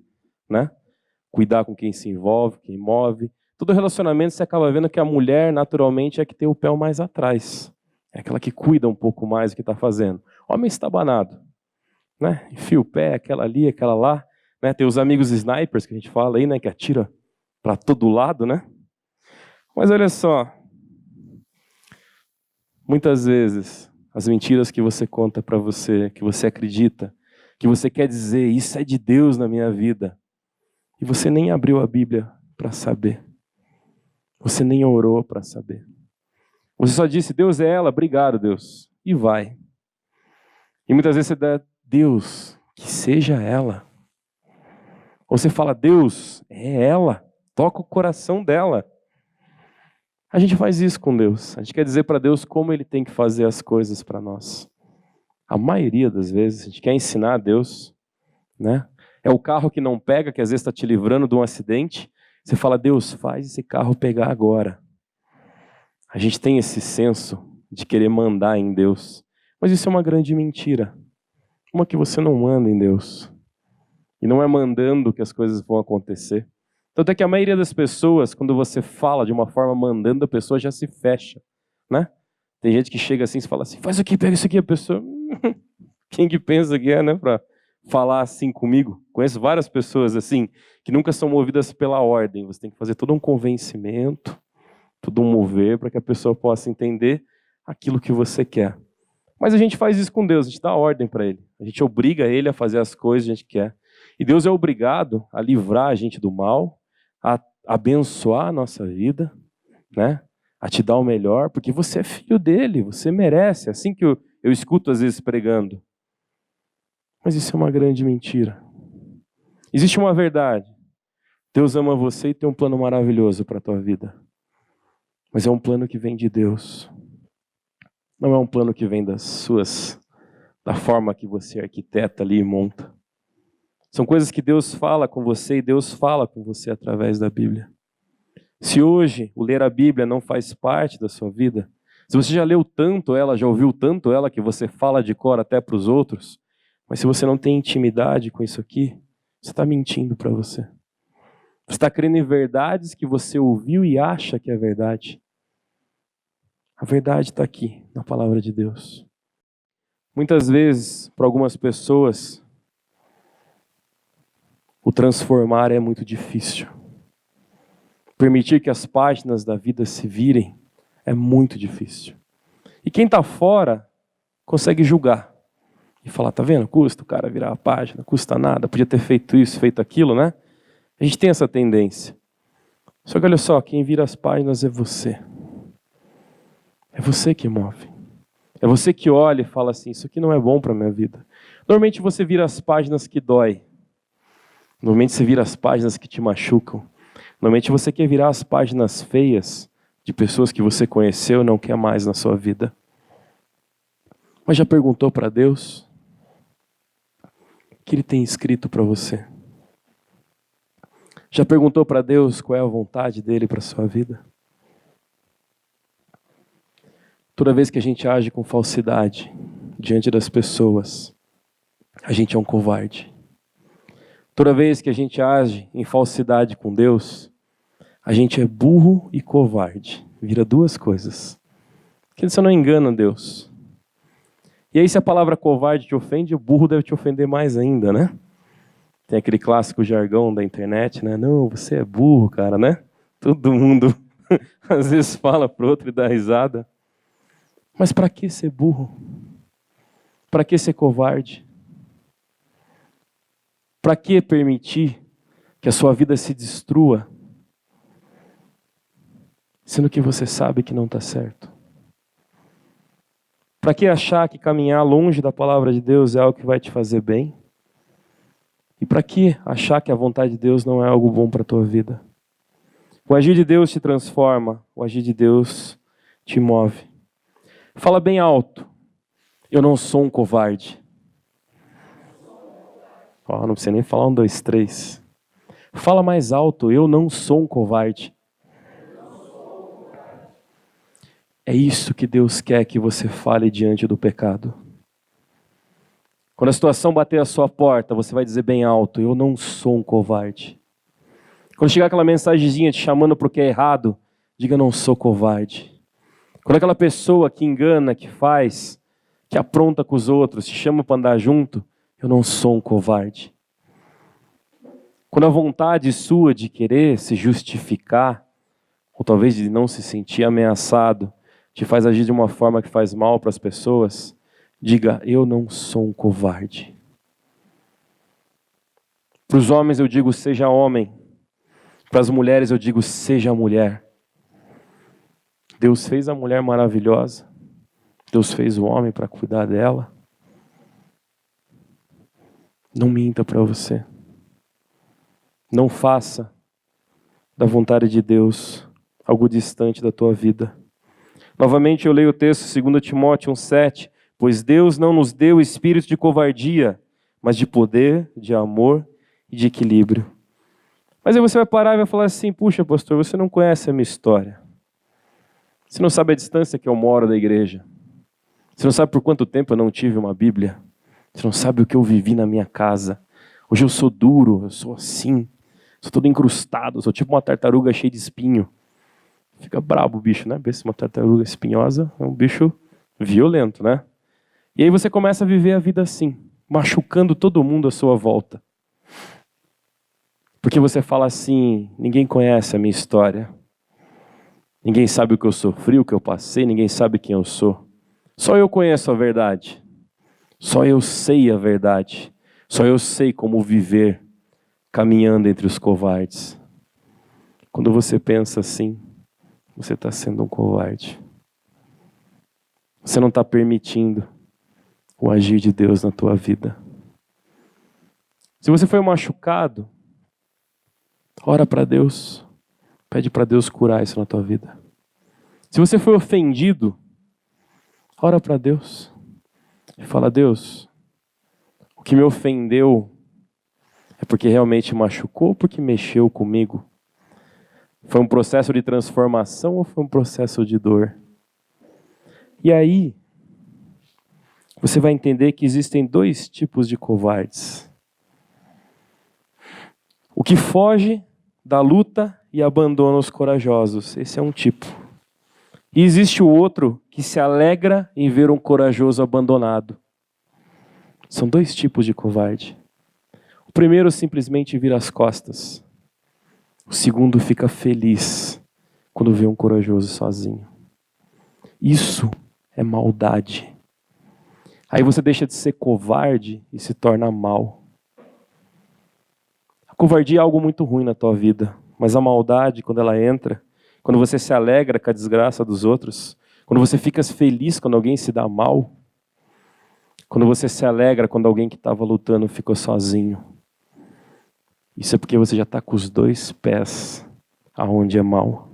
né? Cuidar com quem se envolve, quem move. Todo relacionamento você acaba vendo que a mulher, naturalmente, é que tem o pé mais atrás. É aquela que cuida um pouco mais do que está fazendo. Homem estabanado, né? Enfia o pé, aquela ali, aquela lá. Né? Tem os amigos snipers que a gente fala aí, né? Que atira para todo lado, né? Mas olha só, muitas vezes as mentiras que você conta para você, que você acredita, que você quer dizer, isso é de Deus na minha vida, e você nem abriu a Bíblia para saber. Você nem orou para saber. Você só disse, Deus é ela, obrigado, Deus. E vai. E muitas vezes você dá, Deus, que seja ela. Ou você fala, Deus, é ela. Toca o coração dela. A gente faz isso com Deus. A gente quer dizer para Deus como Ele tem que fazer as coisas para nós. A maioria das vezes, a gente quer ensinar a Deus, né? É o carro que não pega, que às vezes está te livrando de um acidente. Você fala, Deus, faz esse carro pegar agora. A gente tem esse senso de querer mandar em Deus. Mas isso é uma grande mentira. Uma que você não manda em Deus. E não é mandando que as coisas vão acontecer. Tanto é que a maioria das pessoas, quando você fala de uma forma mandando, a pessoa já se fecha, né? Tem gente que chega assim e fala assim, faz aqui, pega isso aqui, a pessoa... Quem que pensa que é, né, para falar assim comigo? Conheço várias pessoas assim, que nunca são movidas pela ordem. Você tem que fazer todo um convencimento, todo um mover, para que a pessoa possa entender aquilo que você quer. Mas a gente faz isso com Deus, a gente dá ordem para Ele. A gente obriga Ele a fazer as coisas que a gente quer. E Deus é obrigado a livrar a gente do mal, a abençoar a nossa vida, né? A te dar o melhor, porque você é filho dele, você merece. É assim que eu escuto às vezes pregando. Mas isso é uma grande mentira. Existe uma verdade. Deus ama você e tem um plano maravilhoso para a tua vida. Mas é um plano que vem de Deus. Não é um plano que vem da forma que você arquiteta ali e monta. São coisas que Deus fala com você e Deus fala com você através da Bíblia. Se hoje o ler a Bíblia não faz parte da sua vida, se você já leu tanto ela, já ouviu tanto ela, que você fala de cor até para os outros, mas se você não tem intimidade com isso aqui, você está mentindo para você. Você está crendo em verdades que você ouviu e acha que é verdade. A verdade está aqui, na palavra de Deus. Muitas vezes, para algumas pessoas, o transformar é muito difícil. Permitir que as páginas da vida se virem é muito difícil. E quem está fora consegue julgar. E falar, tá vendo? Custa o cara virar a página, custa nada, podia ter feito isso, feito aquilo, né? A gente tem essa tendência. Só que olha só, quem vira as páginas é você. É você que move. É você que olha e fala assim, isso aqui não é bom para a minha vida. Normalmente você vira as páginas que dói. Normalmente você vira as páginas que te machucam. Normalmente você quer virar as páginas feias de pessoas que você conheceu e não quer mais na sua vida. Mas já perguntou para Deus o que Ele tem escrito para você? Já perguntou para Deus qual é a vontade dEle para a sua vida? Toda vez que a gente age com falsidade diante das pessoas, a gente é um covarde. Toda vez que a gente age em falsidade com Deus, a gente é burro e covarde. Vira duas coisas. Porque você não engana Deus. E aí se a palavra covarde te ofende, o burro deve te ofender mais ainda, né? Tem aquele clássico jargão da internet, né? Não, você é burro, cara, né? Todo mundo às vezes fala pro outro e dá risada. Mas para que ser burro? Para que ser covarde? Para que permitir que a sua vida se destrua, sendo que você sabe que não está certo? Para que achar que caminhar longe da palavra de Deus é algo que vai te fazer bem? E para que achar que a vontade de Deus não é algo bom para a tua vida? O agir de Deus te transforma, o agir de Deus te move. Fala bem alto, eu não sou um covarde. Ó, não precisa nem falar 1, 2, 3. Fala mais alto, eu não sou um covarde. É isso que Deus quer que você fale diante do pecado. Quando a situação bater a sua porta, você vai dizer bem alto, eu não sou um covarde. Quando chegar aquela mensagenzinha te chamando para o que é errado, diga, não sou covarde. Quando aquela pessoa que engana, que faz, que apronta com os outros, te chama para andar junto, eu não sou um covarde. Quando a vontade sua de querer se justificar, ou talvez de não se sentir ameaçado, te faz agir de uma forma que faz mal para as pessoas, diga, eu não sou um covarde. Para os homens eu digo, seja homem. Para as mulheres eu digo, seja mulher. Deus fez a mulher maravilhosa. Deus fez o homem para cuidar dela. Não minta para você. Não faça da vontade de Deus algo distante da tua vida. Novamente eu leio o texto 2 Timóteo 1,7. Pois Deus não nos deu espírito de covardia, mas de poder, de amor e de equilíbrio. Mas aí você vai parar e vai falar assim, puxa pastor, você não conhece a minha história. Você não sabe a distância que eu moro da igreja. Você não sabe por quanto tempo eu não tive uma Bíblia. Você não sabe o que eu vivi na minha casa. Hoje eu sou duro, eu sou assim. Sou todo incrustado, sou tipo uma tartaruga cheia de espinho. Fica brabo o bicho, né? Se uma tartaruga espinhosa é um bicho violento, né? E aí você começa a viver a vida assim, machucando todo mundo à sua volta. Porque você fala assim, ninguém conhece a minha história. Ninguém sabe o que eu sofri, o que eu passei, ninguém sabe quem eu sou. Só eu conheço a verdade. Só eu sei a verdade. Só eu sei como viver caminhando entre os covardes. Quando você pensa assim, você está sendo um covarde. Você não está permitindo o agir de Deus na tua vida. Se você foi machucado, ora para Deus. Pede para Deus curar isso na tua vida. Se você foi ofendido, ora para Deus. E fala, Deus, o que me ofendeu é porque realmente machucou ou porque mexeu comigo? Foi um processo de transformação ou foi um processo de dor? E aí, você vai entender que existem 2 tipos de covardes. O que foge da luta e abandona os corajosos. Esse é um tipo. E existe o outro que se alegra em ver um corajoso abandonado. São 2 tipos de covarde. O primeiro simplesmente vira as costas. O segundo fica feliz quando vê um corajoso sozinho. Isso é maldade. Aí você deixa de ser covarde e se torna mal. A covardia é algo muito ruim na tua vida, mas a maldade, quando ela entra, quando você se alegra com a desgraça dos outros, quando você fica feliz quando alguém se dá mal, quando você se alegra quando alguém que estava lutando ficou sozinho, isso é porque você já está com os 2 pés aonde é mal.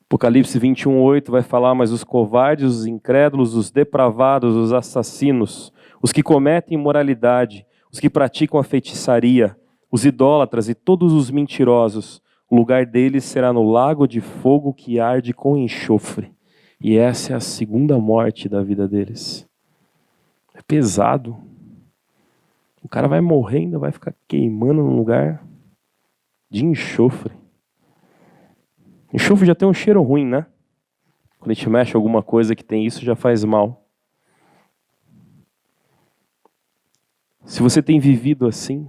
Apocalipse 21:8 vai falar, mas os covardes, os incrédulos, os depravados, os assassinos, os que cometem imoralidade, os que praticam a feitiçaria, os idólatras e todos os mentirosos, o lugar deles será no lago de fogo que arde com enxofre. E essa é a segunda morte da vida deles. É pesado. O cara vai morrer e ainda vai ficar queimando num lugar de enxofre. Enxofre já tem um cheiro ruim, né? Quando a gente mexe alguma coisa que tem isso, já faz mal. Se você tem vivido assim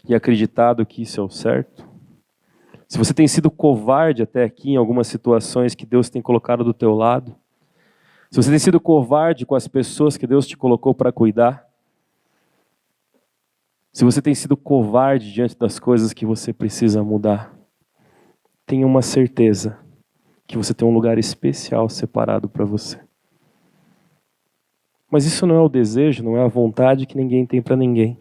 e acreditado que isso é o certo, se você tem sido covarde até aqui em algumas situações que Deus tem colocado do teu lado, se você tem sido covarde com as pessoas que Deus te colocou para cuidar, se você tem sido covarde diante das coisas que você precisa mudar, tenha uma certeza que você tem um lugar especial separado para você. Mas isso não é o desejo, não é a vontade que ninguém tem para ninguém.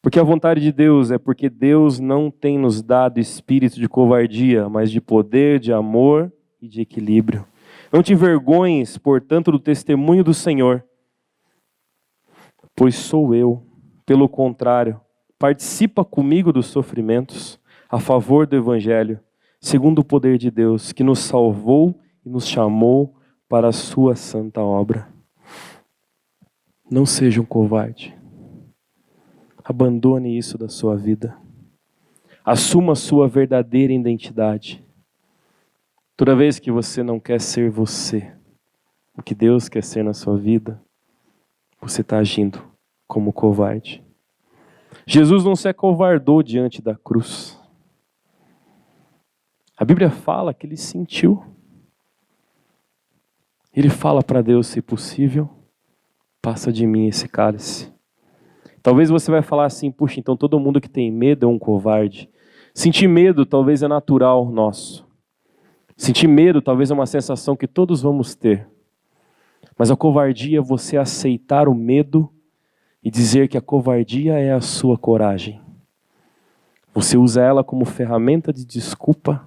Porque a vontade de Deus é porque Deus não tem nos dado espírito de covardia, mas de poder, de amor e de equilíbrio. Não te envergonhes, portanto, do testemunho do Senhor, pois sou eu Pelo contrário, participa comigo dos sofrimentos a favor do Evangelho, segundo o poder de Deus, que nos salvou e nos chamou para a sua santa obra. Não seja um covarde. Abandone isso da sua vida. Assuma a sua verdadeira identidade. Toda vez que você não quer ser você, o que Deus quer ser na sua vida, você está agindo como covarde. Jesus não se acovardou diante da cruz. A Bíblia fala que ele sentiu. Ele fala para Deus, se possível, passa de mim esse cálice. Talvez você vai falar assim, puxa, então todo mundo que tem medo é um covarde. Sentir medo talvez é natural nosso. Sentir medo talvez é uma sensação que todos vamos ter. Mas a covardia é você aceitar o medo e dizer que a covardia é a sua coragem. Você usa ela como ferramenta de desculpa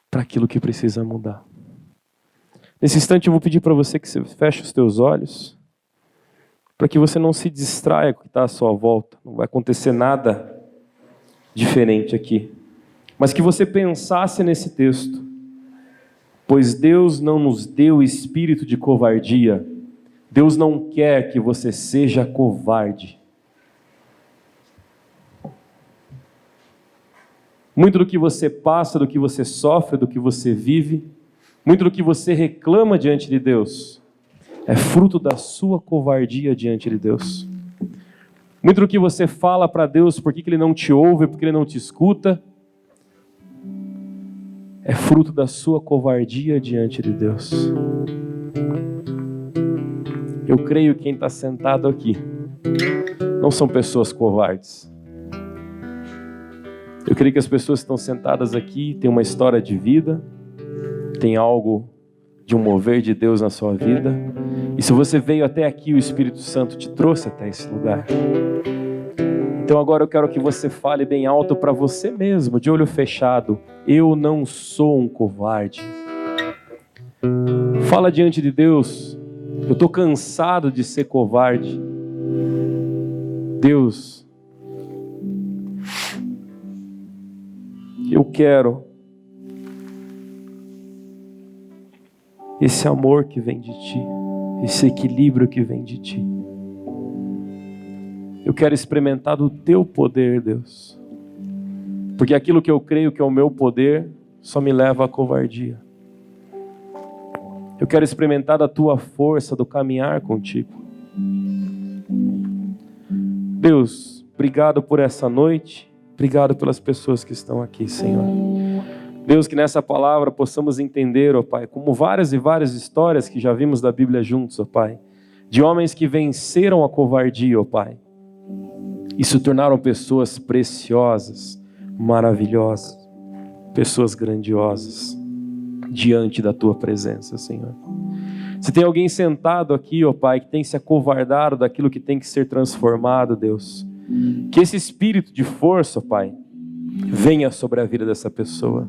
para aquilo que precisa mudar. Nesse instante eu vou pedir para você que você feche os teus olhos, para que você não se distraia com o que está à sua volta. Não vai acontecer nada diferente aqui. Mas que você pensasse nesse texto. Pois Deus não nos deu espírito de covardia. Deus não quer que você seja covarde. Muito do que você passa, do que você sofre, do que você vive, muito do que você reclama diante de Deus, é fruto da sua covardia diante de Deus. Muito do que você fala para Deus, por que Ele não te ouve, por que Ele não te escuta, é fruto da sua covardia diante de Deus. Eu creio que quem está sentado aqui não são pessoas covardes. Eu creio que as pessoas que estão sentadas aqui têm uma história de vida, tem algo de um mover de Deus na sua vida. E se você veio até aqui, o Espírito Santo te trouxe até esse lugar. Então agora eu quero que você fale bem alto para você mesmo, de olho fechado. Eu não sou um covarde. Fala diante de Deus. Eu estou cansado de ser covarde. Deus, eu quero esse amor que vem de Ti, esse equilíbrio que vem de Ti. Eu quero experimentar do Teu poder, Deus. Porque aquilo que eu creio que é o meu poder só me leva à covardia. Eu quero experimentar da Tua força, do caminhar contigo. Deus, obrigado por essa noite. Obrigado pelas pessoas que estão aqui, Senhor. Deus, que nessa palavra possamos entender, ó Pai, como várias e várias histórias que já vimos da Bíblia juntos, ó Pai, de homens que venceram a covardia, ó Pai, e se tornaram pessoas preciosas, maravilhosas, pessoas grandiosas, diante da Tua presença, Senhor. Se tem alguém sentado aqui, ó Pai, que tem se acovardado daquilo que tem que ser transformado, Deus, que esse espírito de força, ó Pai, venha sobre a vida dessa pessoa.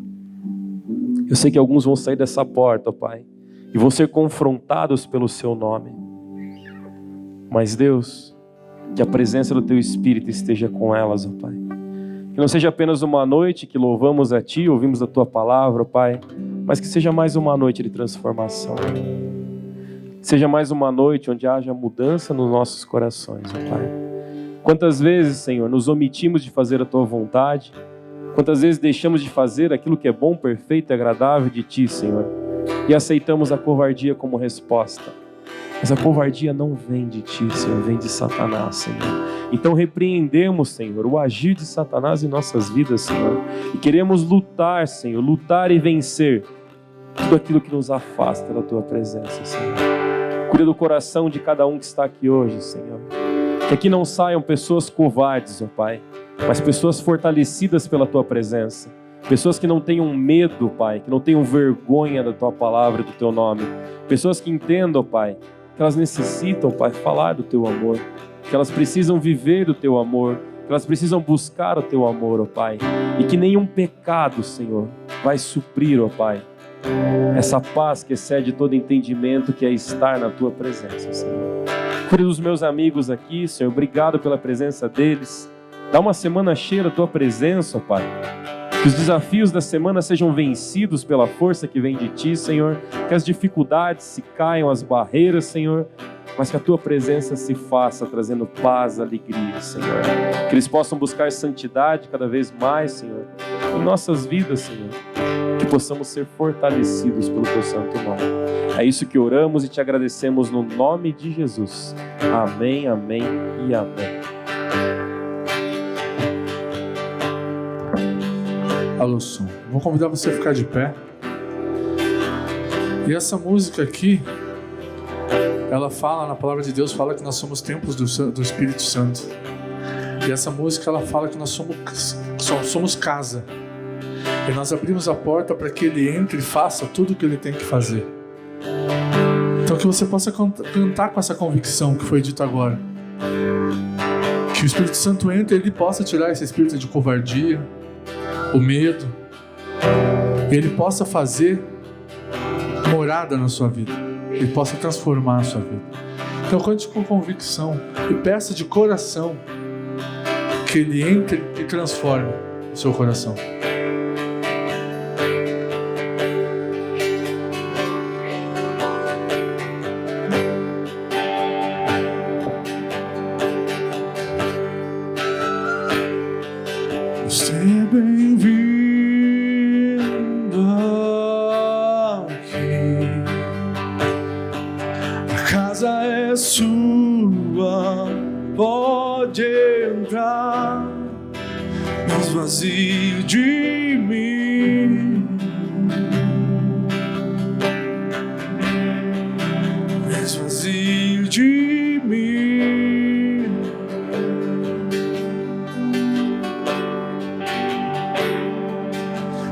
Eu sei que alguns vão sair dessa porta, ó Pai, e vão ser confrontados pelo Seu nome. Mas Deus, que a presença do Teu Espírito esteja com elas, ó Pai. Que não seja apenas uma noite que louvamos a Ti, ouvimos a Tua palavra, ó Pai, mas que seja mais uma noite de transformação. Seja mais uma noite onde haja mudança nos nossos corações, ó Pai. Quantas vezes, Senhor, nos omitimos de fazer a Tua vontade? Quantas vezes deixamos de fazer aquilo que é bom, perfeito e agradável de Ti, Senhor? E aceitamos a covardia como resposta. Mas a covardia não vem de Ti, Senhor, vem de Satanás, Senhor. Então repreendemos, Senhor, o agir de Satanás em nossas vidas, Senhor. E queremos lutar, Senhor, lutar e vencer tudo aquilo que nos afasta da Tua presença, Senhor. Cuida do coração de cada um que está aqui hoje, Senhor. Que aqui não saiam pessoas covardes, ó Pai, mas pessoas fortalecidas pela Tua presença. Pessoas que não tenham medo, Pai, que não tenham vergonha da Tua palavra e do Teu nome. Pessoas que entendam, Pai, que elas necessitam, Pai, falar do Teu amor. Que elas precisam viver do Teu amor. Que elas precisam buscar o Teu amor, ó Pai. E que nenhum pecado, Senhor, vai suprir, ó Pai, essa paz que excede todo entendimento que é estar na Tua presença, Senhor. Cuida dos meus amigos aqui, Senhor. Obrigado pela presença deles. Dá uma semana cheia da Tua presença, ó Pai. Que os desafios da semana sejam vencidos pela força que vem de Ti, Senhor. Que as dificuldades se caiam, as barreiras, Senhor. Mas que a Tua presença se faça, trazendo paz, alegria, Senhor. Que eles possam buscar santidade cada vez mais, Senhor, em nossas vidas, Senhor. Que possamos ser fortalecidos pelo Teu santo nome. É isso que oramos e te agradecemos no nome de Jesus. Amém, amém e amém. Alô, som. Vou convidar você a ficar de pé. E essa música aqui, ela fala, na palavra de Deus, fala que nós somos templos do Espírito Santo. E essa música, ela fala que nós somos casa. E nós abrimos a porta para que Ele entre e faça tudo o que Ele tem que fazer. Então que você possa cantar com essa convicção que foi dito agora. Que o Espírito Santo entre e Ele possa tirar esse espírito de covardia, o medo. E Ele possa fazer morada na sua vida. Ele possa transformar a sua vida. Então cante com convicção e peça de coração que Ele entre e transforme o seu coração. Você é bem-vindo aqui. A casa é sua, pode entrar, mas vazio de mim. Mas vazio de mim.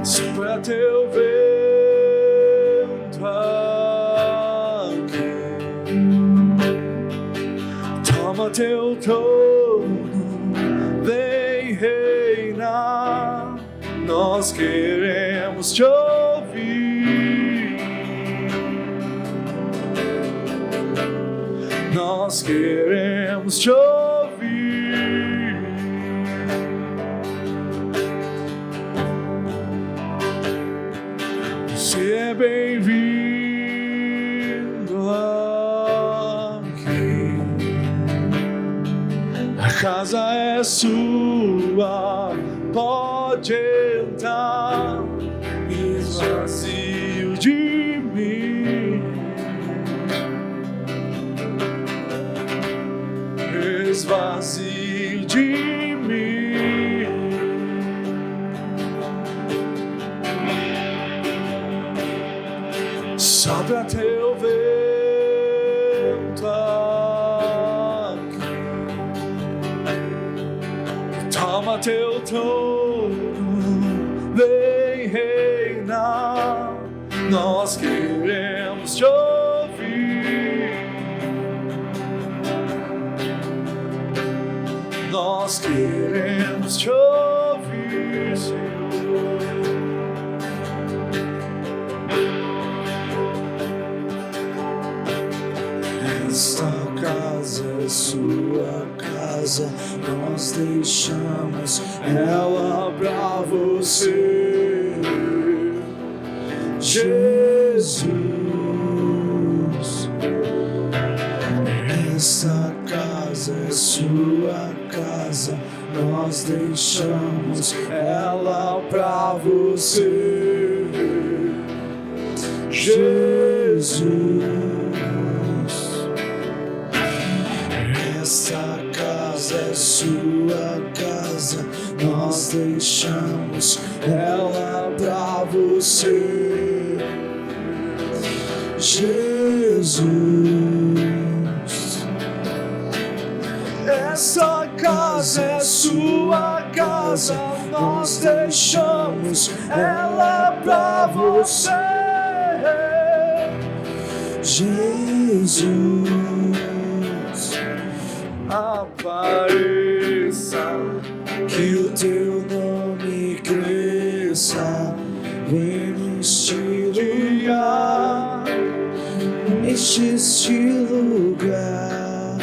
Sopra teu vento aqui, toma teu trono, vem reinar. Nós queremos te ouvir. Nós queremos te ouvir. Você é bem-vindo aqui. A casa é sua, pode entrar. Esvazio de mim. Esvazio de mim. Sopra teu vento aqui, toma teu trono, vem reinar. Nós queremos te ouvir. Nós queremos te ouvir, Senhor. Esta casa é sua casa, nós deixamos ela pra você, Jesus. Esta casa é sua casa, nós deixamos ela pra você, Jesus. Essa casa é sua casa, nós deixamos ela pra você, Jesus. Essa casa é sua casa, nós deixamos ela pra você, Jesus. Apareça, que o teu nome cresça, vem neste lugar, enche este lugar.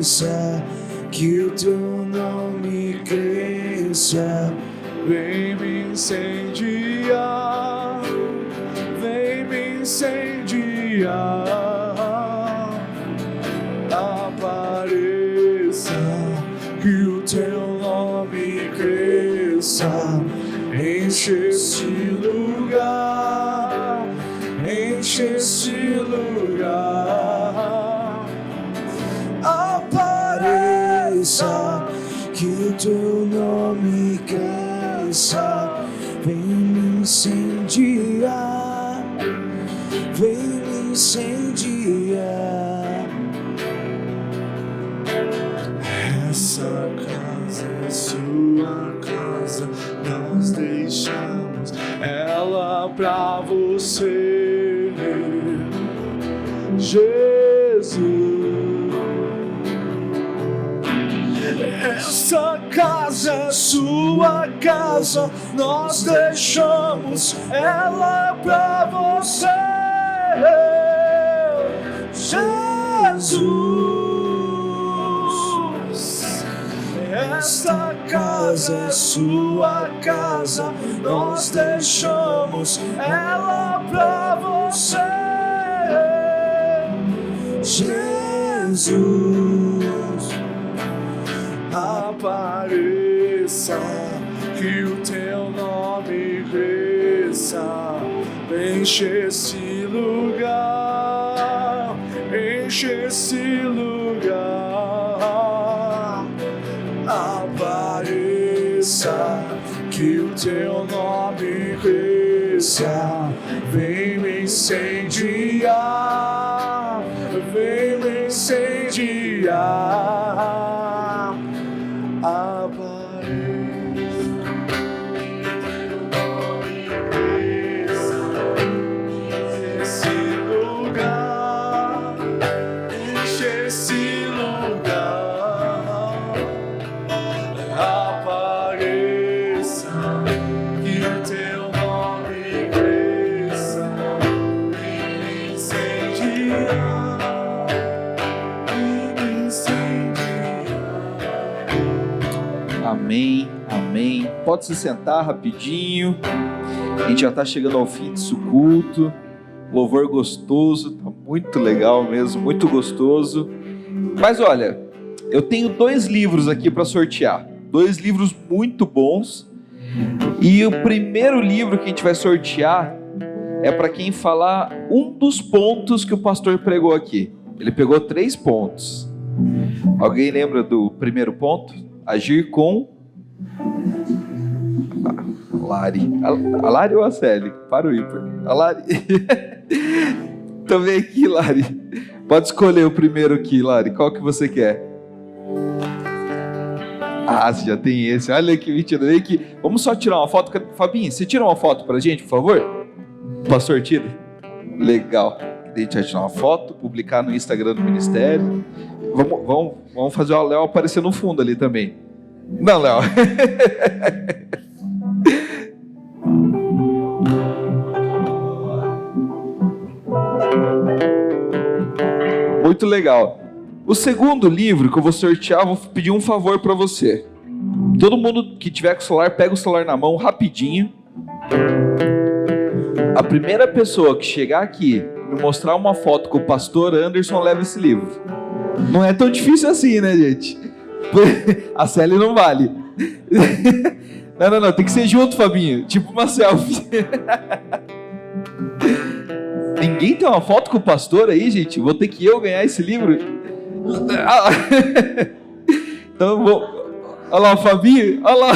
cabeça, que o teu nome cresça. Vem me incendiar, vem me incendiar. Apareça, que o teu nome cresça. Enche esse lugar, enche esse lugar. Apareça, que o teu nome cresça. Vem me incendiar, vem me incendiar. Essa casa é sua casa, nós deixamos ela pra você, Jesus. Essa casa é sua casa, nós deixamos ela pra você, Jesus. Esta casa é sua casa, nós deixamos ela pra você, Jesus. Apareça, que o teu nome cresça. Enche esse lugar, enche esse lugar. Apareça, que o teu nome cresça. Vem me incendiar, vem me incendiar. Amém, amém. Pode se sentar rapidinho. A gente já está chegando ao fim desse culto. Louvor gostoso, tá muito legal mesmo, muito gostoso. Mas olha, eu tenho 2 livros aqui para sortear. 2 livros muito bons. E o primeiro livro que a gente vai sortear é para quem falar um dos pontos que o pastor pregou aqui. Ele pegou 3 pontos. Alguém lembra do primeiro ponto? Agir com Lari. A Lari ou a Célia? Para o ímpar. A Lari. Então vem aqui, Lari. Pode escolher o primeiro aqui, Lari. Qual que você quer? Ah, você já tem esse. Olha que mentira. Vem aqui. Vamos só tirar uma foto. Fabinho, você tira uma foto pra gente, por favor? Pastor, tira. Legal. A gente vai tirar uma foto, publicar no Instagram do Ministério. Vamos fazer o Léo aparecer no fundo ali também. Não, Léo. Muito legal. O segundo livro que eu vou sortear, vou pedir um favor para você. Todo mundo que tiver com o celular, pega o celular na mão rapidinho. A primeira pessoa que chegar aqui me mostrar uma foto com o pastor Anderson leva esse livro. Não é tão difícil assim, né, gente? A Célia não vale. Não, tem que ser junto, Fabinho. Tipo uma selfie. Ninguém tem uma foto com o pastor aí, gente? Vou ter que eu ganhar esse livro? Então eu vou... Olha lá o Fabinho, olha lá.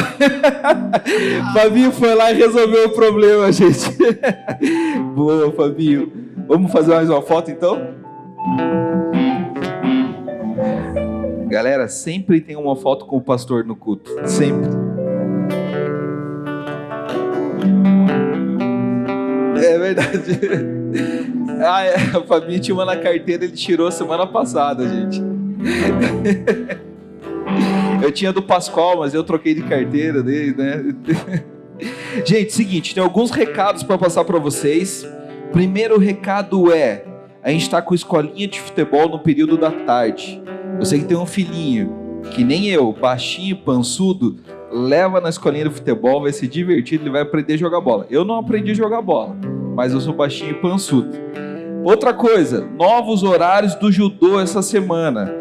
Fabinho foi lá e resolveu o problema, gente. Boa, Fabinho. Vamos fazer mais uma foto, então? Galera, sempre tem uma foto com o pastor no culto. Sempre. É verdade. O Fabinho tinha uma na carteira, ele tirou semana passada, gente. Eu tinha do Pascoal, mas eu troquei de carteira dele, né? Gente, seguinte, tem alguns recados para passar para vocês. Primeiro recado é: a gente está com escolinha de futebol no período da tarde. Você que tem um filhinho, que nem eu, baixinho, pançudo, leva na escolinha de futebol, vai ser divertido, ele vai aprender a jogar bola. Eu não aprendi a jogar bola, mas eu sou baixinho e pançudo. Outra coisa, novos horários do judô essa semana.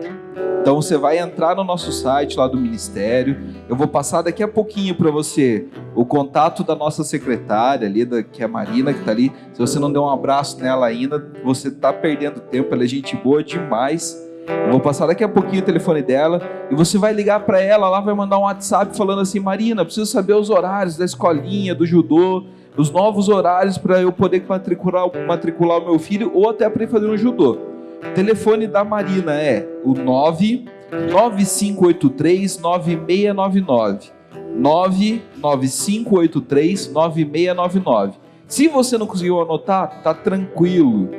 Então você vai entrar no nosso site lá do ministério. Eu vou passar daqui a pouquinho para você o contato da nossa secretária ali, que é a Marina, que está ali. Se você não deu um abraço nela ainda, você está perdendo tempo, ela é gente boa demais. Eu vou passar daqui a pouquinho o telefone dela e você vai ligar para ela lá, vai mandar um WhatsApp falando assim: Marina, preciso saber os horários da escolinha, do judô, os novos horários para eu poder matricular o meu filho ou até para ir fazer um judô. O telefone da Marina é o 99583-9699. 99583-9699. Se você não conseguiu anotar, tá tranquilo.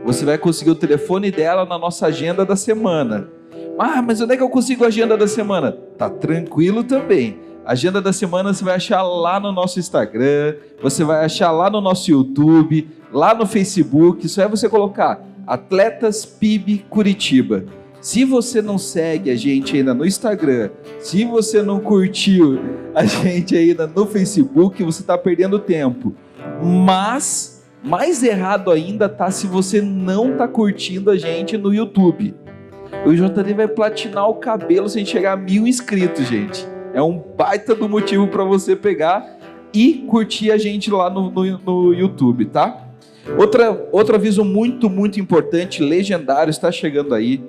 Você vai conseguir o telefone dela na nossa agenda da semana. Ah, mas onde é que eu consigo a agenda da semana? Tá tranquilo também. A agenda da semana você vai achar lá no nosso Instagram, você vai achar lá no nosso YouTube, lá no Facebook. Isso é você colocar Atletas PIB Curitiba. Se você não segue a gente ainda no Instagram, se você não curtiu a gente ainda no Facebook, você está perdendo tempo. Mas mais errado ainda tá se você não tá curtindo a gente no YouTube. O JD vai platinar o cabelo sem chegar a 1000 inscritos, gente. É um baita do motivo para você pegar e curtir a gente lá no YouTube, tá? Outro aviso muito, muito importante, Legendário está chegando aí.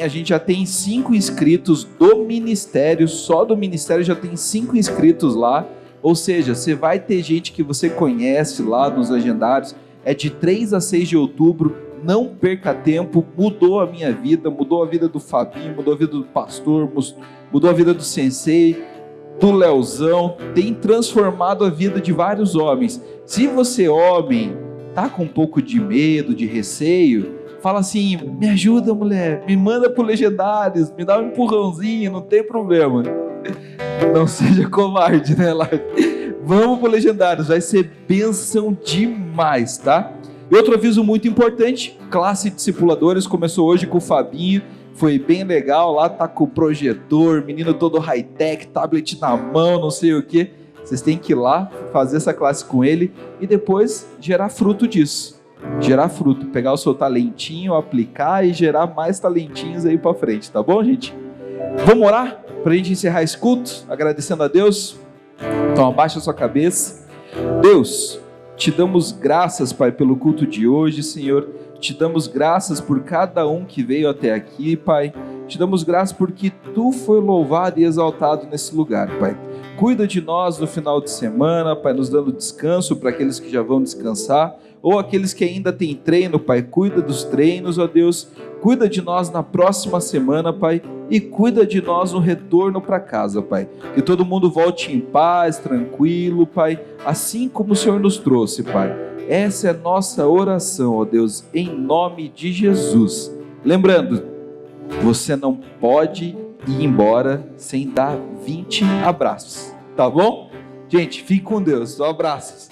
A gente já tem 5 inscritos do Ministério, só do Ministério já tem 5 inscritos lá. Ou seja, você vai ter gente que você conhece lá nos Legendários. É de 3 a 6 de outubro, não perca tempo, mudou a minha vida, mudou a vida do Fabinho, mudou a vida do pastor, mudou a vida do Sensei, do Leozão, tem transformado a vida de vários homens. Se você, homem, tá com um pouco de medo, de receio, fala assim: me ajuda, mulher, me manda pro Legendários, me dá um empurrãozinho, não tem problema. Não seja covarde, né, Lar? Vamos pro Legendários, vai ser bênção demais, tá? E outro aviso muito importante, classe de discipuladores começou hoje com o Fabinho, foi bem legal, lá tá com o projetor, menino todo high-tech, tablet na mão, não sei o que. Vocês têm que ir lá, fazer essa classe com ele e depois gerar fruto disso. Gerar fruto, pegar o seu talentinho, aplicar e gerar mais talentinhos aí pra frente, tá bom, gente? Vamos orar pra gente encerrar esse culto, agradecendo a Deus? Então abaixa a sua cabeça. Deus, te damos graças, Pai, pelo culto de hoje, Senhor. Te damos graças por cada um que veio até aqui, Pai. Te damos graças porque Tu foi louvado e exaltado nesse lugar, Pai. Cuida de nós no final de semana, Pai, nos dando descanso para aqueles que já vão descansar, ou aqueles que ainda têm treino, Pai. Cuida dos treinos, ó Deus. Cuida de nós na próxima semana, Pai, e cuida de nós no retorno para casa, Pai. Que todo mundo volte em paz, tranquilo, Pai, assim como o Senhor nos trouxe, Pai. Essa é a nossa oração, ó Deus, em nome de Jesus. Lembrando, você não pode ir embora sem dar 20 abraços, tá bom? Gente, fique com Deus, abraços.